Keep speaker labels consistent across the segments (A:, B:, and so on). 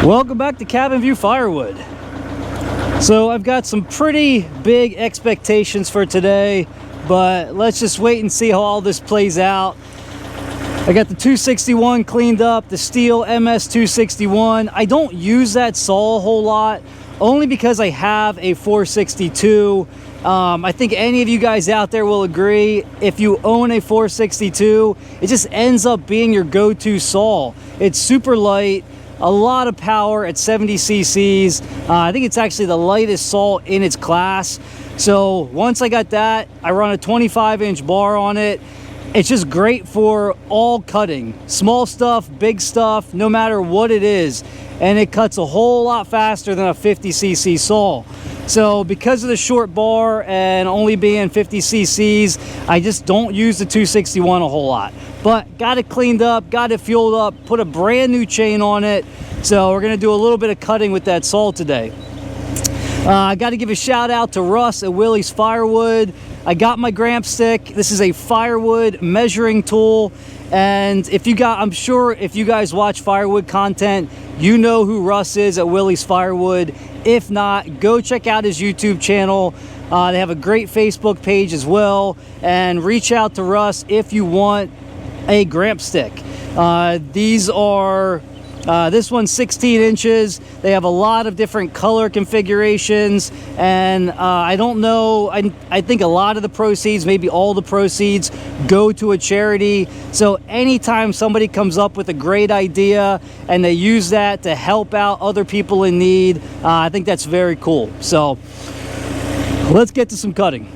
A: Welcome back to Cabin View Firewood. So I've got some pretty big expectations for today, but let's just wait and see how all this plays out. I got the 261 cleaned up, the steel MS 261. I don't use that saw a whole lot, only because I have a 462. I think any of you guys out there will agree, if you own a 462, it just ends up being your go-to saw. It's super light, a lot of power at 70 cc's. I think it's actually the lightest saw in its class. So once I got that, I run a 25-inch bar on it. It's just great for all cutting, small stuff, big stuff, no matter what it is. And it cuts a whole lot faster than a 50 cc saw. So because of the short bar and only being 50 cc's, I just don't use the 261 a whole lot. But got it cleaned up, got it fueled up, put a brand new chain on it. So we're gonna do a little bit of cutting with that saw today. I gotta give a shout out to Russ at Willie's Firewood. I got my gramp stick. This is a Firewood measuring tool. And I'm sure if you guys watch Firewood content, you know who Russ is at Willie's Firewood. If not, go check out his YouTube channel. They have a great Facebook page as well. And reach out to Russ if you want a gramp stick. This one's 16 inches. They have a lot of different color configurations, and I don't know, I think a lot of the proceeds, maybe all the proceeds, go to a charity. So anytime somebody comes up with a great idea and they use that to help out other people in need, I think that's very cool. So let's get to some cutting.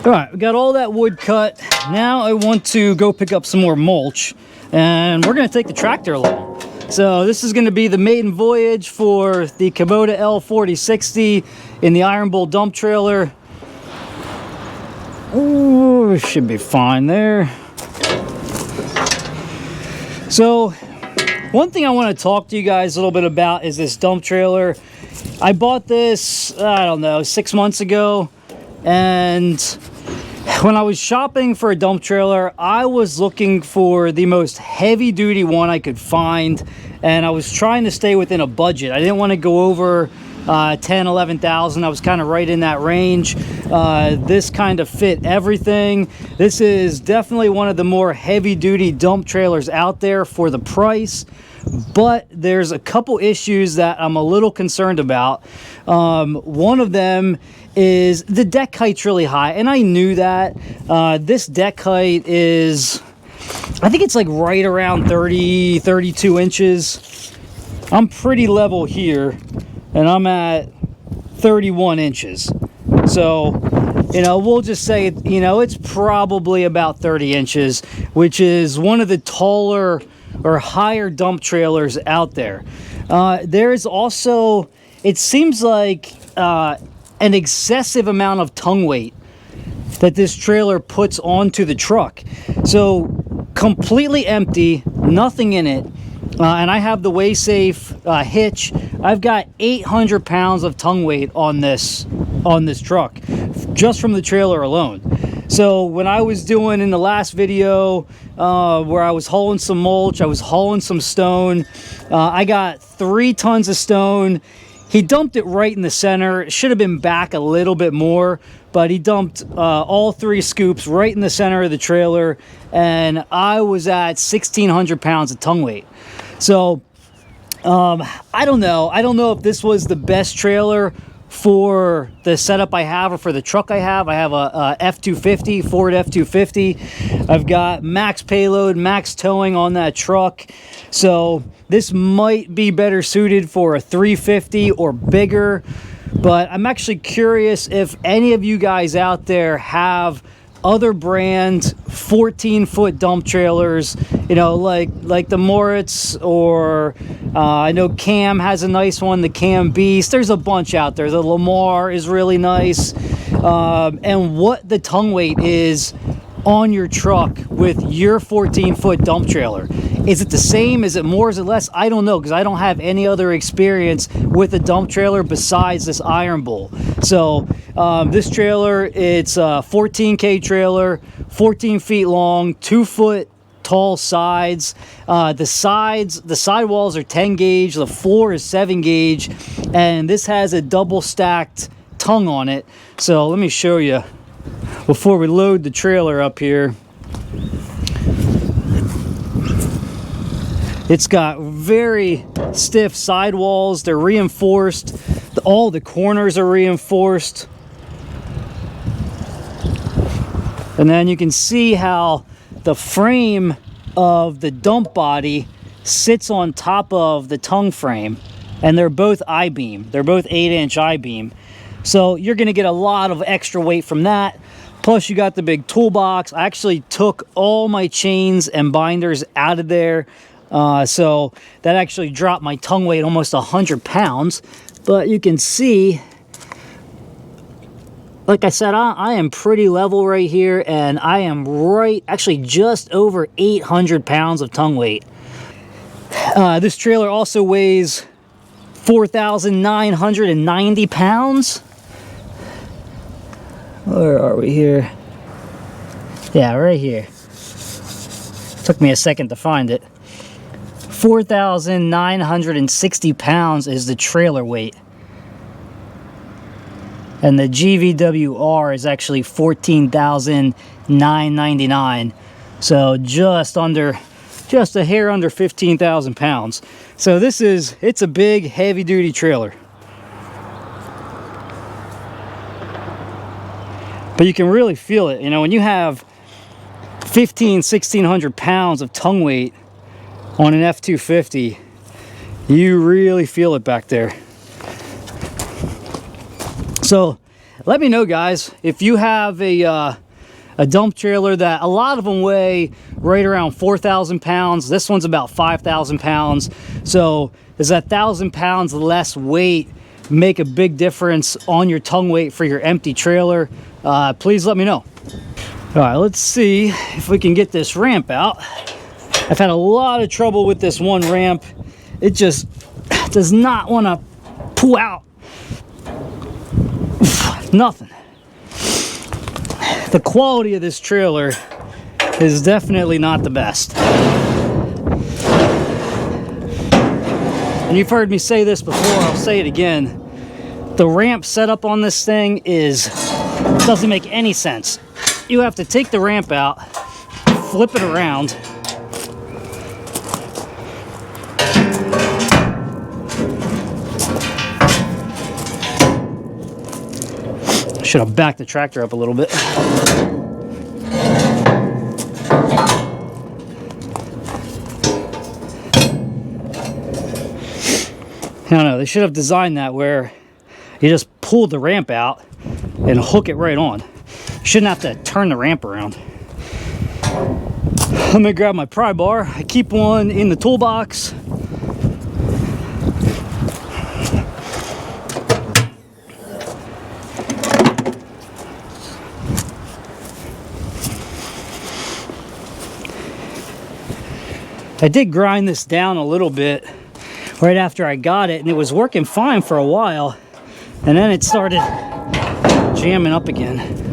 A: All right, we got all that wood cut. Now I want to go pick up some more mulch, and we're gonna take the tractor along. So this is gonna be the maiden voyage for the Kubota L4060 in the Iron Bull dump trailer. Ooh, should be fine there. So one thing I want to talk to you guys a little bit about is this dump trailer. I bought this, I don't know, 6 months ago, and when I was shopping for a dump trailer, I was looking for the most heavy-duty one I could find, and I was trying to stay within a budget. I didn't want to go over 10, 11,000. I was kind of right in that range. This kind of fit everything. This is definitely one of the more heavy-duty dump trailers out there for the price, but there's a couple issues that I'm a little concerned about. One of them is the deck height's really high, and I knew that. This deck height is, I think it's like right around 30, 32 inches. I'm pretty level here, and I'm at 31 inches. So, you know, we'll just say, you know, it's probably about 30 inches, which is one of the taller or higher dump trailers out there. There is also, it seems like, an excessive amount of tongue weight that this trailer puts onto the truck. So completely empty, nothing in it, and I have the WaySafe hitch. I've got 800 pounds of tongue weight on this truck just from the trailer alone. So when I was doing in the last video where I was hauling some mulch, I was hauling some stone, I got 3 tons of stone. He dumped it right in the center. It should have been back a little bit more, but he dumped all 3 scoops right in the center of the trailer, and I was at 1,600 pounds of tongue weight. So I don't know. I don't know if this was the best trailer for the setup I have or for the truck I have. I have a F250, Ford F250. I've got max payload, max towing on that truck. So this might be better suited for a 350 or bigger, but I'm actually curious if any of you guys out there have other brand 14-foot dump trailers, you know, like the Moritz, or I know Cam has a nice one, the Cam Beast. There's a bunch out there. The Lamar is really nice. And what the tongue weight is on your truck with your 14-foot dump trailer. Is it the same? Is it more? Is it less? I don't know, because I don't have any other experience with a dump trailer besides this Iron Bull. So this trailer, it's a 14K trailer, 14 feet long, 2-foot tall sides. The sidewalls are 10 gauge, the floor is 7 gauge, and this has a double stacked tongue on it. So let me show you before we load the trailer up here. It's got very stiff sidewalls. They're reinforced. All the corners are reinforced. And then you can see how the frame of the dump body sits on top of the tongue frame. And they're both I-beam. They're both 8-inch I-beam. So you're going to get a lot of extra weight from that. Plus you got the big toolbox. I actually took all my chains and binders out of there. So that actually dropped my tongue weight almost 100 pounds. But you can see, like I said, I am pretty level right here, and I am right, actually just over 800 pounds of tongue weight. This trailer also weighs 4,990 pounds. Where are we here? Yeah, right here. Took me a second to find it. 4,960 pounds is the trailer weight. And the GVWR is actually 14,999. So just a hair under 15,000 pounds. So it's a big, heavy-duty trailer. But you can really feel it, you know, when you have 1,600 pounds of tongue weight on an F250, you really feel it back there. So let me know, guys, if you have a dump trailer that a lot of them weigh right around 4,000 pounds. This one's about 5,000 pounds. So does that 1,000 pounds less weight make a big difference on your tongue weight for your empty trailer? Please let me know. All right, let's see if we can get this ramp out. I've had a lot of trouble with this one ramp. It just does not want to pull out. Nothing. The quality of this trailer is definitely not the best. And you've heard me say this before, I'll say it again. The ramp setup on this thing doesn't make any sense. You have to take the ramp out, flip it around, should have backed the tractor up a little bit. I don't know, they should have designed that where you just pull the ramp out and hook it right on. You shouldn't have to turn the ramp around. Let me grab my pry bar. I keep one in the toolbox. I did grind this down a little bit right after I got it, and it was working fine for a while, and then it started jamming up again.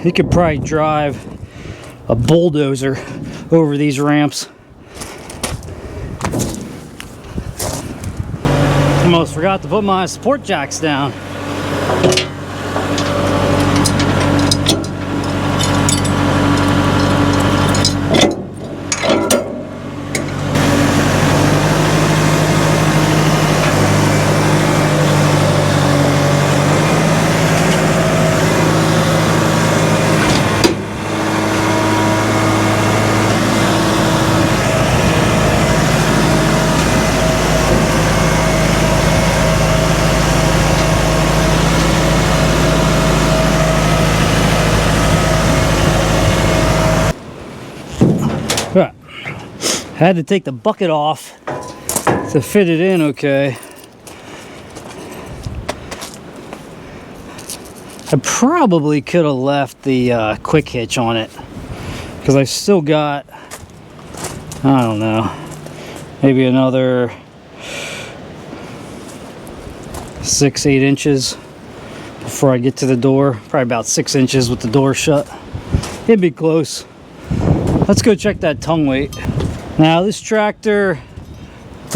A: You could probably drive a bulldozer over these ramps. Almost forgot to put my support jacks down. Right. Had to take the bucket off to fit it in okay. I probably could have left the quick hitch on it because I still got, I don't know, maybe another 6-8 inches before I get to the door. Probably about 6 inches with the door shut. It'd be close. Let's go check that tongue weight. Now this tractor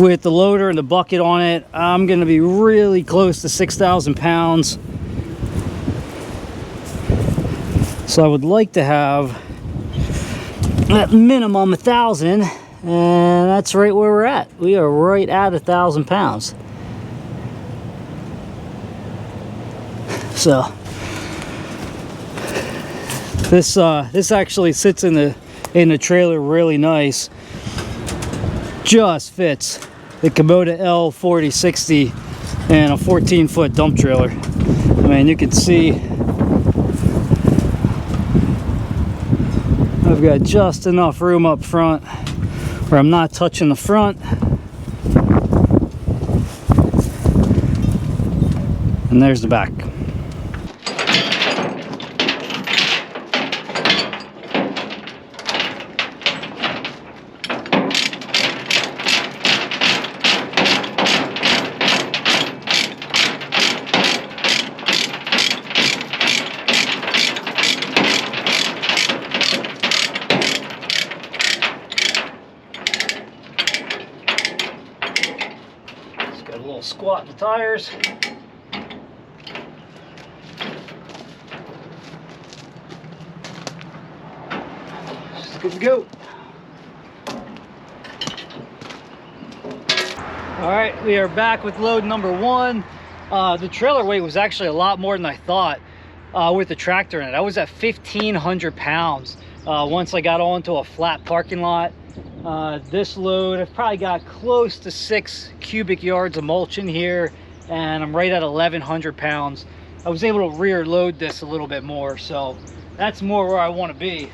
A: with the loader and the bucket on it, I'm gonna be really close to 6,000 pounds. So I would like to have at minimum 1,000, and that's right where we're at. We are right at 1,000 pounds. So this actually sits in the trailer really nice. Just fits the Kubota L4060 and a 14-foot dump trailer. I mean, you can see I've got just enough room up front where I'm not touching the front. And there's the back. Got a little squat in the tires. Just good to go. All right, we are back with load number 1. The trailer weight was actually a lot more than I thought with the tractor in it. I was at 1,500 pounds once I got onto a flat parking lot. This load, I've probably got close to 6 cubic yards of mulch in here, and I'm right at 1,100 pounds. I was able to rear load this a little bit more, so that's more where I want to be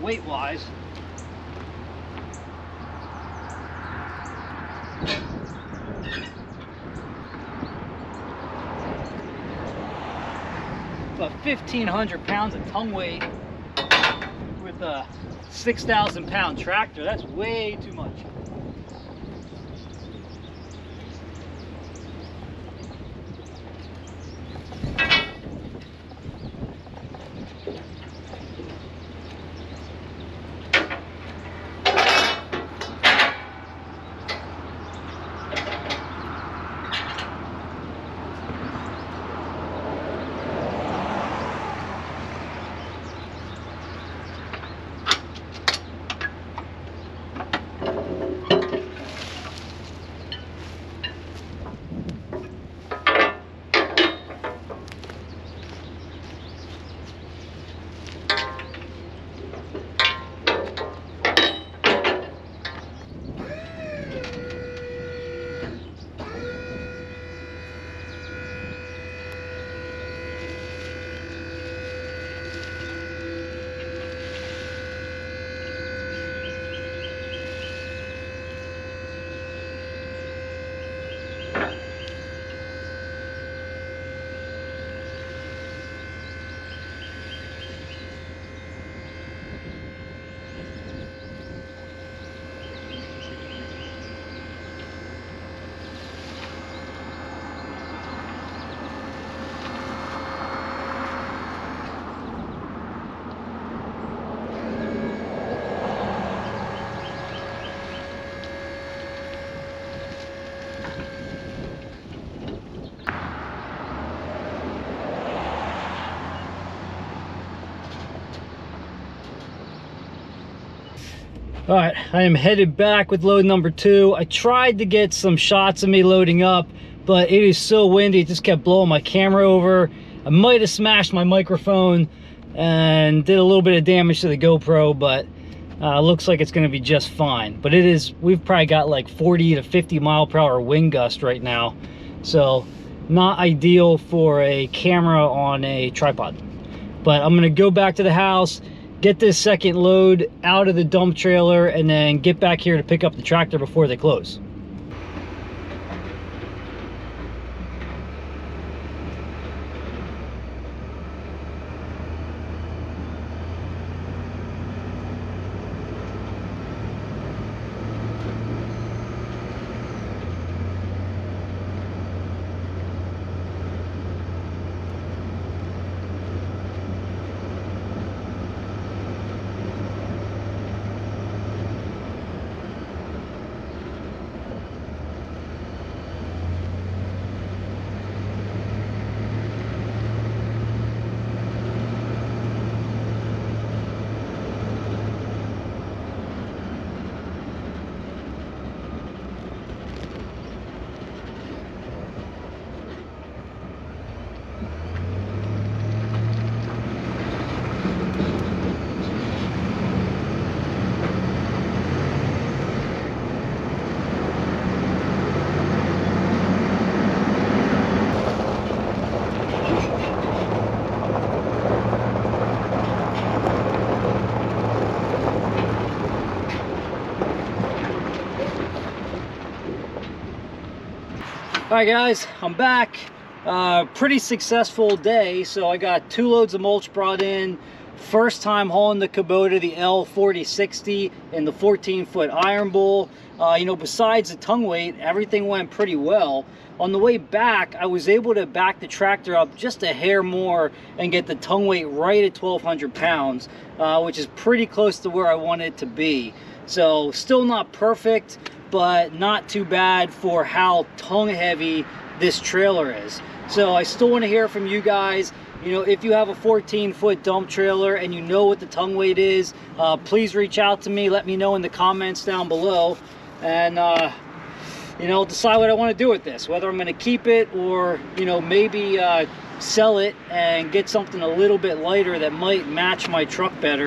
A: weight wise. About 1,500 pounds of tongue weight with a 6,000 pound tractor. That's way too much. All right, I am headed back with load number 2. I tried to get some shots of me loading up, but it is so windy, it just kept blowing my camera over. I might have smashed my microphone and did a little bit of damage to the GoPro, but looks like it's gonna be just fine. But it is, we've probably got like 40 to 50 mile per hour wind gust right now. So not ideal for a camera on a tripod. But I'm gonna go back to the house, get this second load out of the dump trailer, and then get back here to pick up the tractor before they close. All right guys, I'm back. Pretty successful day. So I got 2 loads of mulch brought in. First time hauling the Kubota, the L4060 in the 14-foot iron bowl. You know, besides the tongue weight, everything went pretty well. On the way back, I was able to back the tractor up just a hair more and get the tongue weight right at 1,200 pounds, which is pretty close to where I want it to be. So still not perfect, but not too bad for how tongue heavy this trailer is. So I still want to hear from you guys. You know, if you have a 14-foot dump trailer and you know what the tongue weight is, please reach out to me. Let me know in the comments down below, and you know, decide what I want to do with this, whether I'm going to keep it or, you know, maybe sell it and get something a little bit lighter that might match my truck better,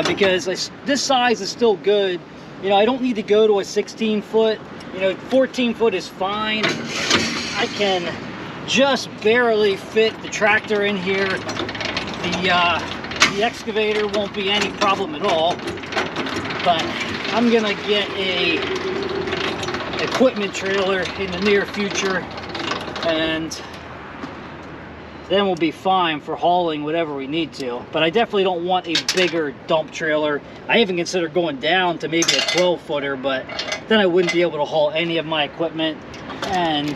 A: because this size is still good. You know, I don't need to go to a 16-foot. You know, 14-foot is fine. I can just barely fit the tractor in here. The excavator won't be any problem at all, but I'm gonna get a equipment trailer in the near future, and then we'll be fine for hauling whatever we need to. But I definitely don't want a bigger dump trailer. I even consider going down to maybe a 12-footer, but then I wouldn't be able to haul any of my equipment. And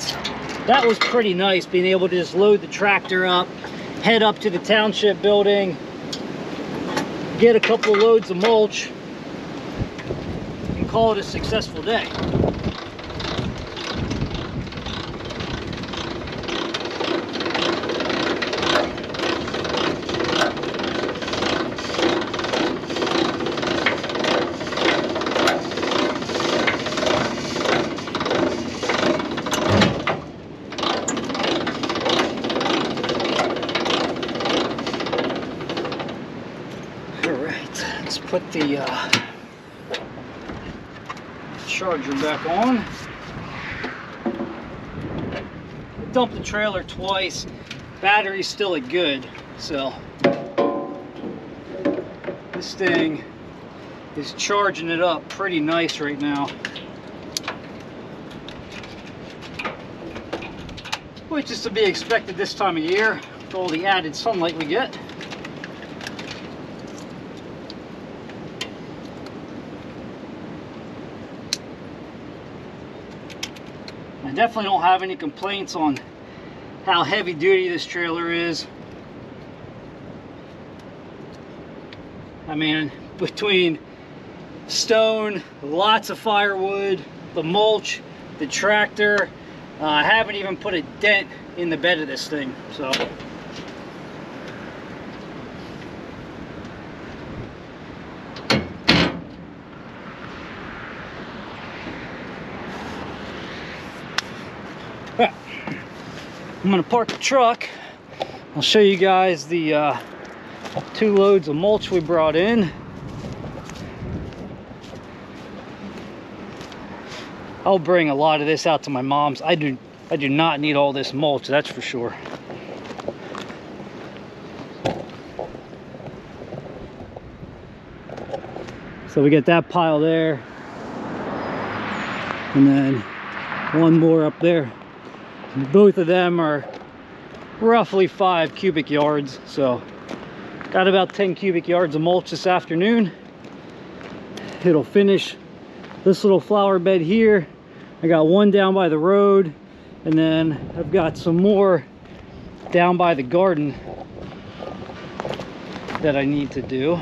A: that was pretty nice, being able to just load the tractor up, head up to the township building, get a couple of loads of mulch, and call it a successful day. Let's put the charger back on. I dumped the trailer twice. Battery's still at good, so this thing is charging it up pretty nice right now, which is to be expected this time of year with all the added sunlight we get. I definitely don't have any complaints on how heavy duty this trailer is. I mean, between stone, lots of firewood, the mulch, the tractor, I haven't even put a dent in the bed of this thing, so. I'm gonna park the truck. I'll show you guys the 2 loads of mulch we brought in. I'll bring a lot of this out to my mom's. I do not need all this mulch, that's for sure. So we get that pile there, and then one more up there. And both of them are roughly 5 cubic yards, so got about 10 cubic yards of mulch this afternoon. It'll finish this little flower bed here. I got one down by the road, and then I've got some more down by the garden that I need to do.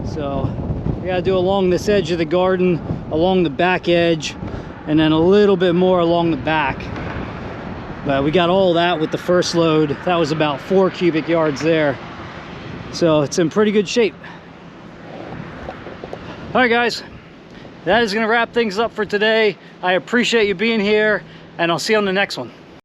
A: So we gotta do along this edge of the garden, along the back edge, and then a little bit more along the back. But we got all that with the first load. That was about 4 cubic yards there. So it's in pretty good shape. All right, guys, that is gonna wrap things up for today. I appreciate you being here, and I'll see you on the next one.